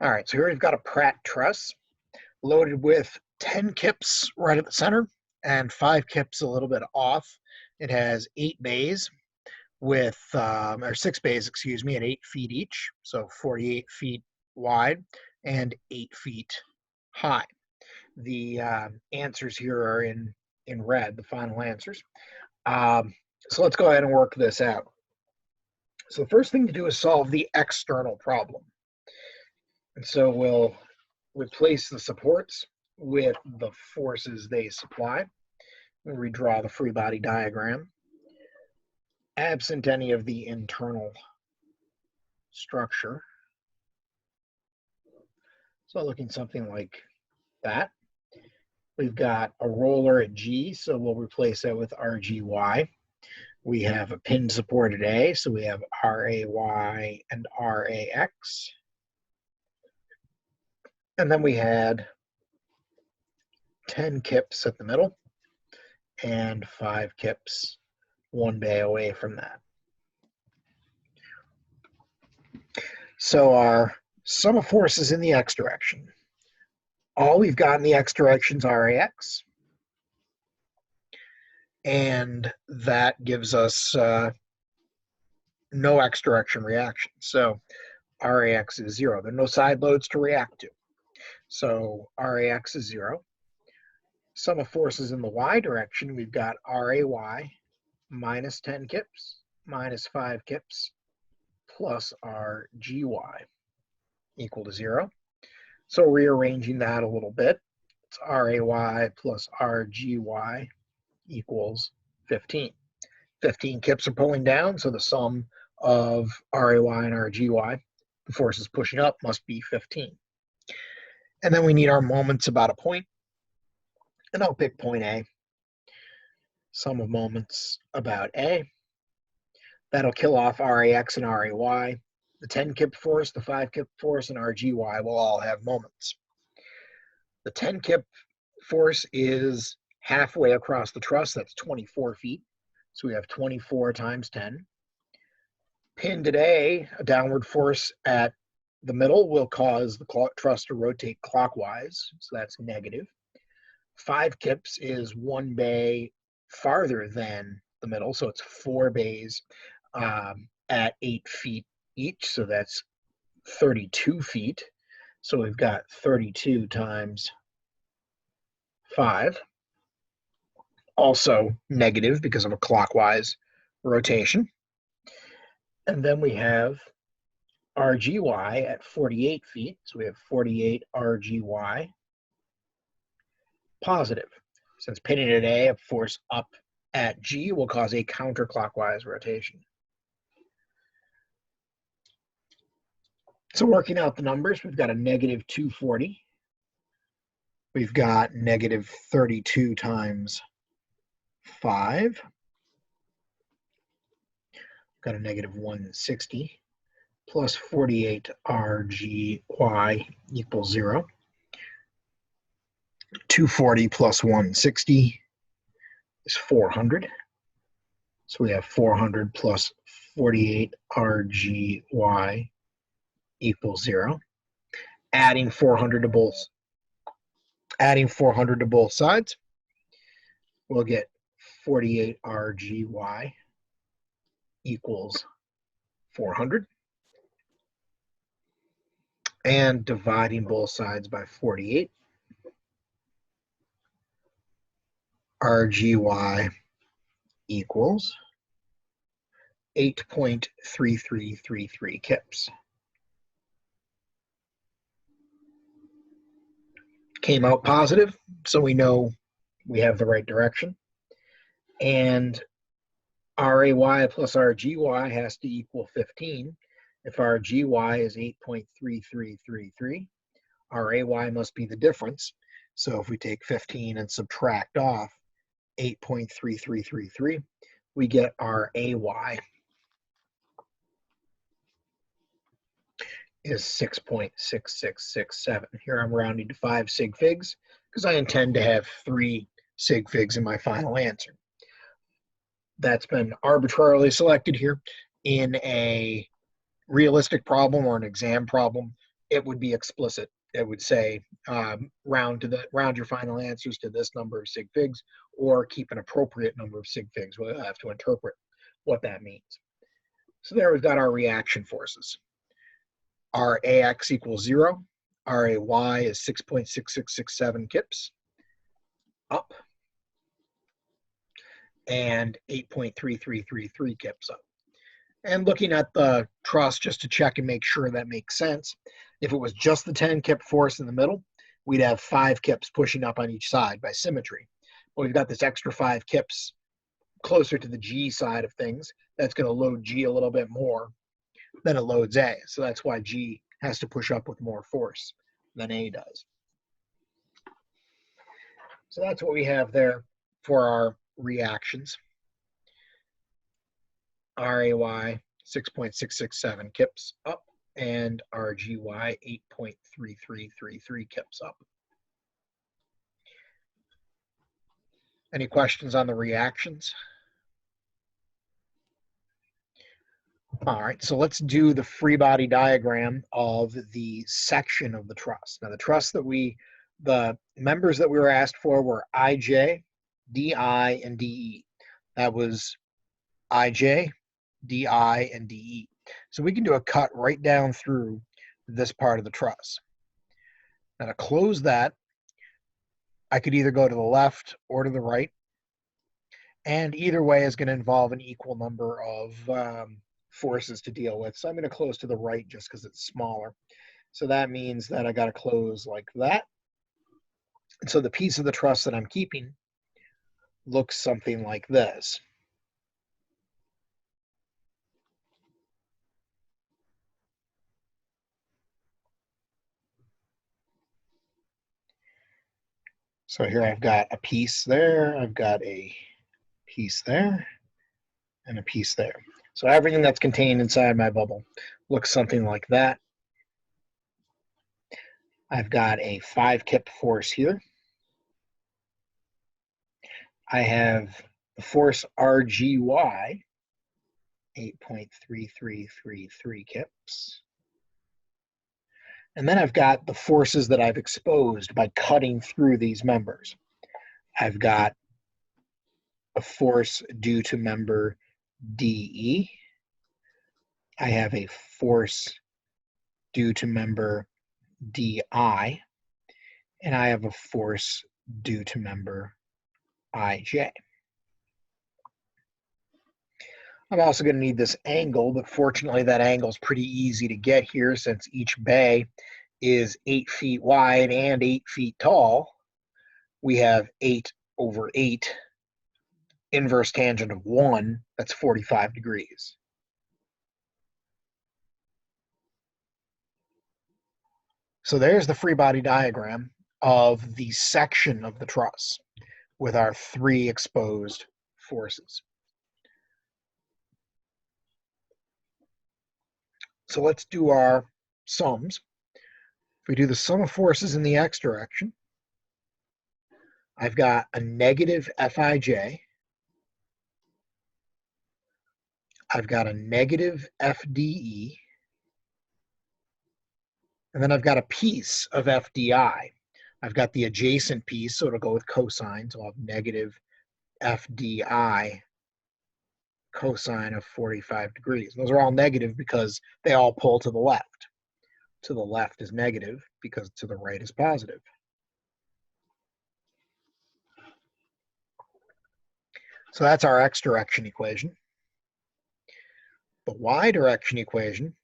All right, so here we've got a Pratt truss loaded with 10 kips right at the center and 5 kips a little bit off. It has 8 bays with, or 6 bays, excuse me, at 8 feet each, so 48 feet wide and 8 feet high. The answers here are in red, the final answers. So let's go ahead and work this out. So the first thing to do is solve the external problem. And so we'll replace the supports with the forces they supply. We'll redraw the free body diagram. Absent any of the internal structure. So looking something like that. We've got a roller at G, so we'll replace that with RGY. We have a pin support at A, so we have RAY and RAX. And then we had 10 kips at the middle and 5 kips 1 bay away from that. So our sum of forces in the x direction. All we've got in the x direction is RAX. And that gives us no x direction reaction. So RAX is 0. There are no side loads to react to. So RAX is 0. Sum of forces in the y direction, we've got RAY minus 10 kips minus 5 kips plus RGY equal to 0. So rearranging that a little bit, it's RAY plus RGY equals 15. 15 kips are pulling down, so the sum of RAY and RGY, the forces pushing up, must be 15. And then we need our moments about a point, and I'll pick point A. Sum of moments about A. That'll kill off RAX and RAY. The 10 kip force, the 5 kip force, and RGY will all have moments. The 10 kip force is halfway across the truss, that's 24 feet. So we have 24 times 10. Pinned at A, a downward force at the middle will cause the truss to rotate clockwise, so that's negative. 5 kips is 1 bay farther than the middle, so it's 4 bays at 8 feet each, so that's 32 feet. So we've got 32 times 5. Also negative because of a clockwise rotation. And then we have RGY at 48 feet. So we have 48 RGY positive. Since pinning at A, a force up at G will cause a counterclockwise rotation. So working out the numbers, we've got a negative 240. We've got negative 32 times 5. Got a negative 160 plus 48 RGY equals 0. 240 plus 160 is 400. So we have 400 plus 48 RGY equals 0. Adding 400 to both sides, we'll get 48 RGY equals 400. And dividing both sides by 48, RGY equals 8.3333 kips. Came out positive, so we know we have the right direction. And RAY plus RGY has to equal 15. If RGY is 8.3333, RAY must be the difference. So if we take 15 and subtract off 8.3333, we get RAY is 6.6667. Here I'm rounding to 5 sig figs because I intend to have 3 sig figs in my final answer. That's been arbitrarily selected here. In a realistic problem or an exam problem, it would be explicit. It would say round your final answers to this number of sig figs, or keep an appropriate number of sig figs. We'll have to interpret what that means. So there we've got our reaction forces. Our AX equals 0. Our AY is 6.6667 kips up, and 8.3333 kips up. And looking at the truss just to check and make sure that makes sense, if it was just the 10 kip force in the middle, we'd have 5 kips pushing up on each side by symmetry. But we've got this extra 5 kips closer to the G side of things. That's going to load G a little bit more than it loads A. So that's why G has to push up with more force than A does. So that's what we have there for our reactions. RAY 6.667 kips up, and RGY 8.3333 kips up. Any questions on the reactions? All right, so let's do the free body diagram of the section of the truss. Now the truss that the members that we were asked for were IJ, DI, and DE. That was IJ, DI, and DE. So we can do a cut right down through this part of the truss. Now to close that, I could either go to the left or to the right. And either way is going to involve an equal number of forces to deal with. So I'm going to close to the right just because it's smaller. So that means that I got to close like that. And so the piece of the truss that I'm keeping looks something like this. So here I've got a piece there, I've got a piece there, and a piece there. So everything that's contained inside my bubble looks something like that. I've got a 5 kip force here. I have the force RGY, 8.3333 kips. And then I've got the forces that I've exposed by cutting through these members. I've got a force due to member DE. I have a force due to member DI. And I have a force due to member IJ. I'm also going to need this angle, but fortunately that angle is pretty easy to get here since each bay is 8 feet wide and 8 feet tall. We have 8 over 8 inverse tangent of 1, that's 45 degrees. So there's the free body diagram of the section of the truss with our 3 exposed forces. So let's do our sums. If we do the sum of forces in the x direction, I've got a negative Fij. I've got a negative FDE. And then I've got a piece of FDI. I've got the adjacent piece, so it'll go with cosine. So I'll have negative FDI cosine of 45 degrees. Those are all negative because they all pull to the left. To the left is negative because to the right is positive. So that's our x direction equation. The y direction equation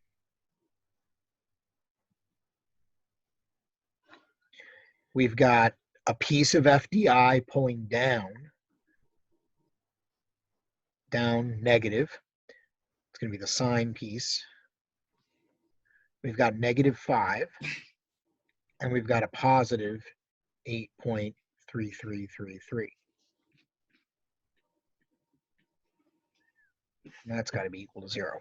we've got a piece of FDI pulling down negative. It's going to be the sine piece. We've got negative 5, and we've got a positive 8.3333. And that's got to be equal to 0.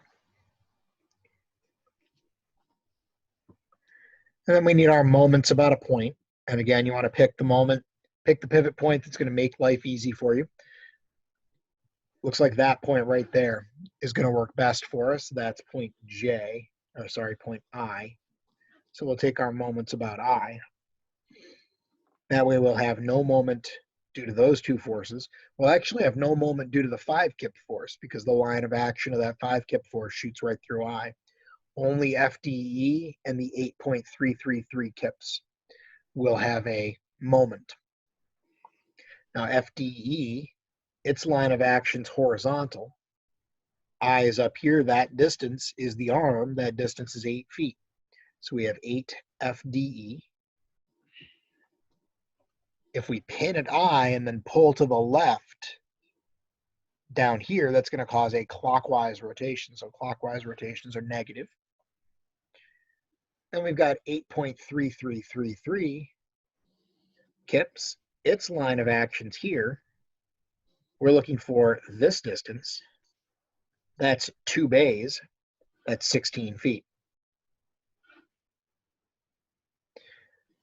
And then we need our moments about a point. And again, you want to pick the moment, pick the pivot point that's going to make life easy for you. Looks like that point right there is going to work best for us. That's point J, or sorry, point I. So we'll take our moments about I. That way we'll have no moment due to those two forces. We'll actually have no moment due to the 5 kip force because the line of action of that 5 kip force shoots right through I. Only FDE and the 8.333 kips will have a moment. Now FDE, its line of action's horizontal. I is up here. That distance is the arm. That distance is 8 feet. So we have 8 FDE. If we pin at I and then pull to the left down here, that's going to cause a clockwise rotation. So clockwise rotations are negative. Then we've got 8.3333 kips. Its line of action's here. We're looking for this distance. That's 2 bays. That's 16 feet.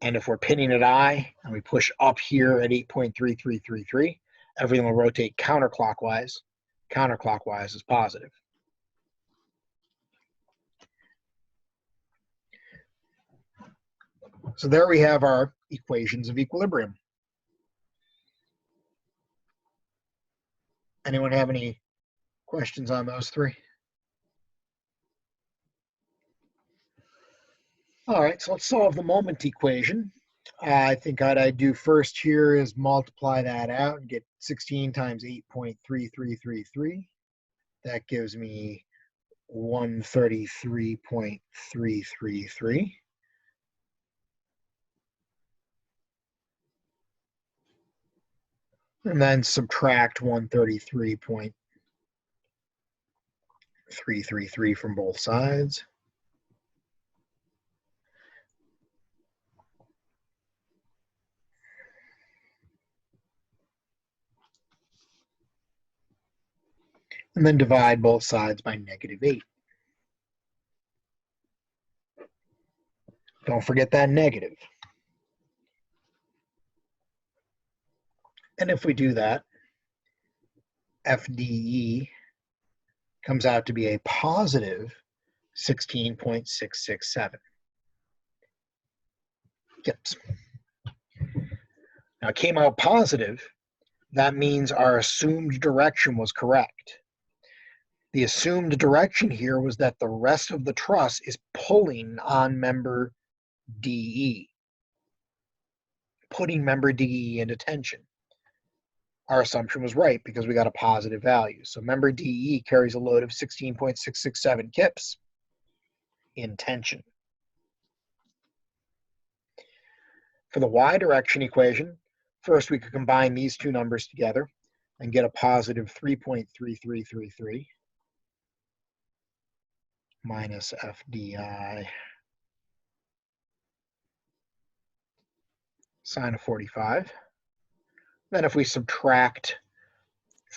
And if we're pinning at I and we push up here at 8.3333, everything will rotate counterclockwise. Counterclockwise is positive. So there we have our equations of equilibrium. Anyone have any questions on those three? All right, so let's solve the moment equation. I think what I'd do first here is multiply that out and get 16 times 8.3333. That gives me 133.333. And then subtract 133.333 from both sides. And then divide both sides by -8. Don't forget that negative. And if we do that, FDE comes out to be a positive 16.667 kips. Now it came out positive. That means our assumed direction was correct. The assumed direction here was that the rest of the truss is pulling on member DE, putting member DE into tension. Our assumption was right because we got a positive value. So member DE carries a load of 16.667 kips in tension. For the y direction equation, first we could combine these two numbers together and get a positive 3.3333 minus FDI sine of 45. Then if we subtract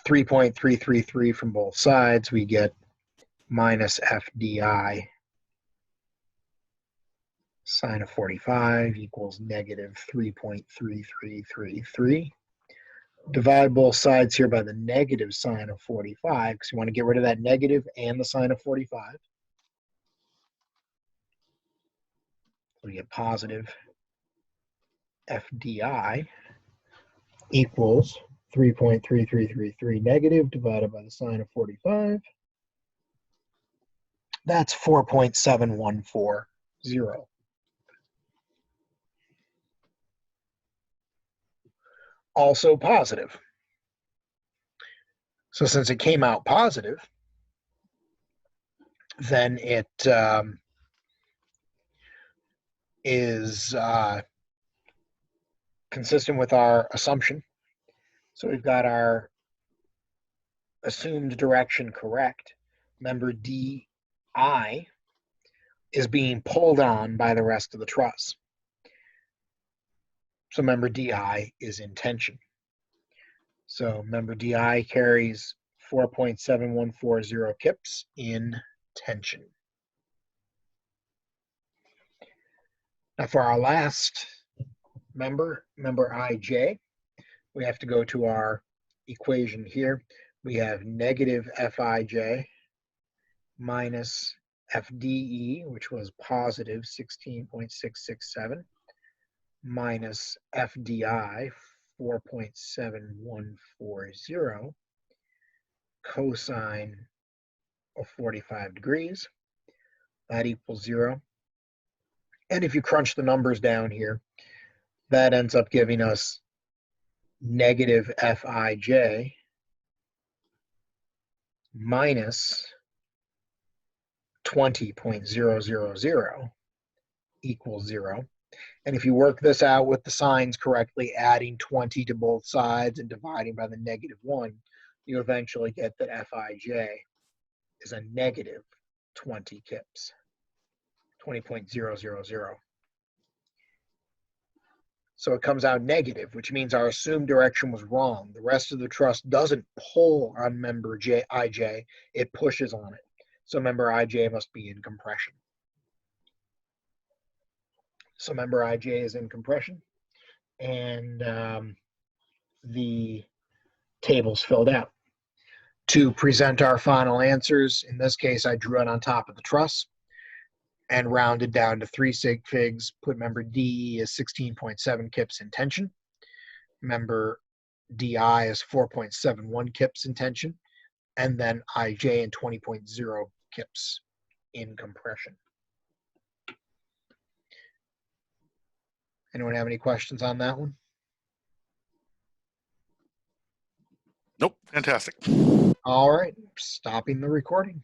3.333 from both sides, we get minus FDI sine of 45 equals negative 3.3333. Divide both sides here by the negative sine of 45 because you want to get rid of that negative and the sine of 45. So we get positive FDI equals 3.3333 negative divided by the sine of 45. That's 4.714. Also positive. So since it came out positive, then it is consistent with our assumption. So we've got our assumed direction correct. Member DI is being pulled on by the rest of the truss. So member DI is in tension. So member DI carries 4.7140 kips in tension. Now for our last member IJ, we have to go to our equation here. We have negative Fij minus FDE, which was positive 16.667, minus FDI, 4.7140, cosine of 45 degrees. That equals 0. And if you crunch the numbers down here, that ends up giving us negative Fij minus 20.000 equals 0. And if you work this out with the signs correctly, adding 20 to both sides and dividing by the -1, you eventually get that Fij is a negative 20 kips, 20.000. So it comes out negative, which means our assumed direction was wrong. The rest of the truss doesn't pull on member Ij, it pushes on it. So member Ij must be in compression. So member Ij is in compression, and the table's filled out. To present our final answers, in this case, I drew it on top of the truss and rounded down to 3 sig figs, put member DE as 16.7 kips in tension, member DI is 4.71 kips in tension, and then IJ and 20.0 kips in compression. Anyone have any questions on that one? Nope, fantastic. All right, stopping the recording.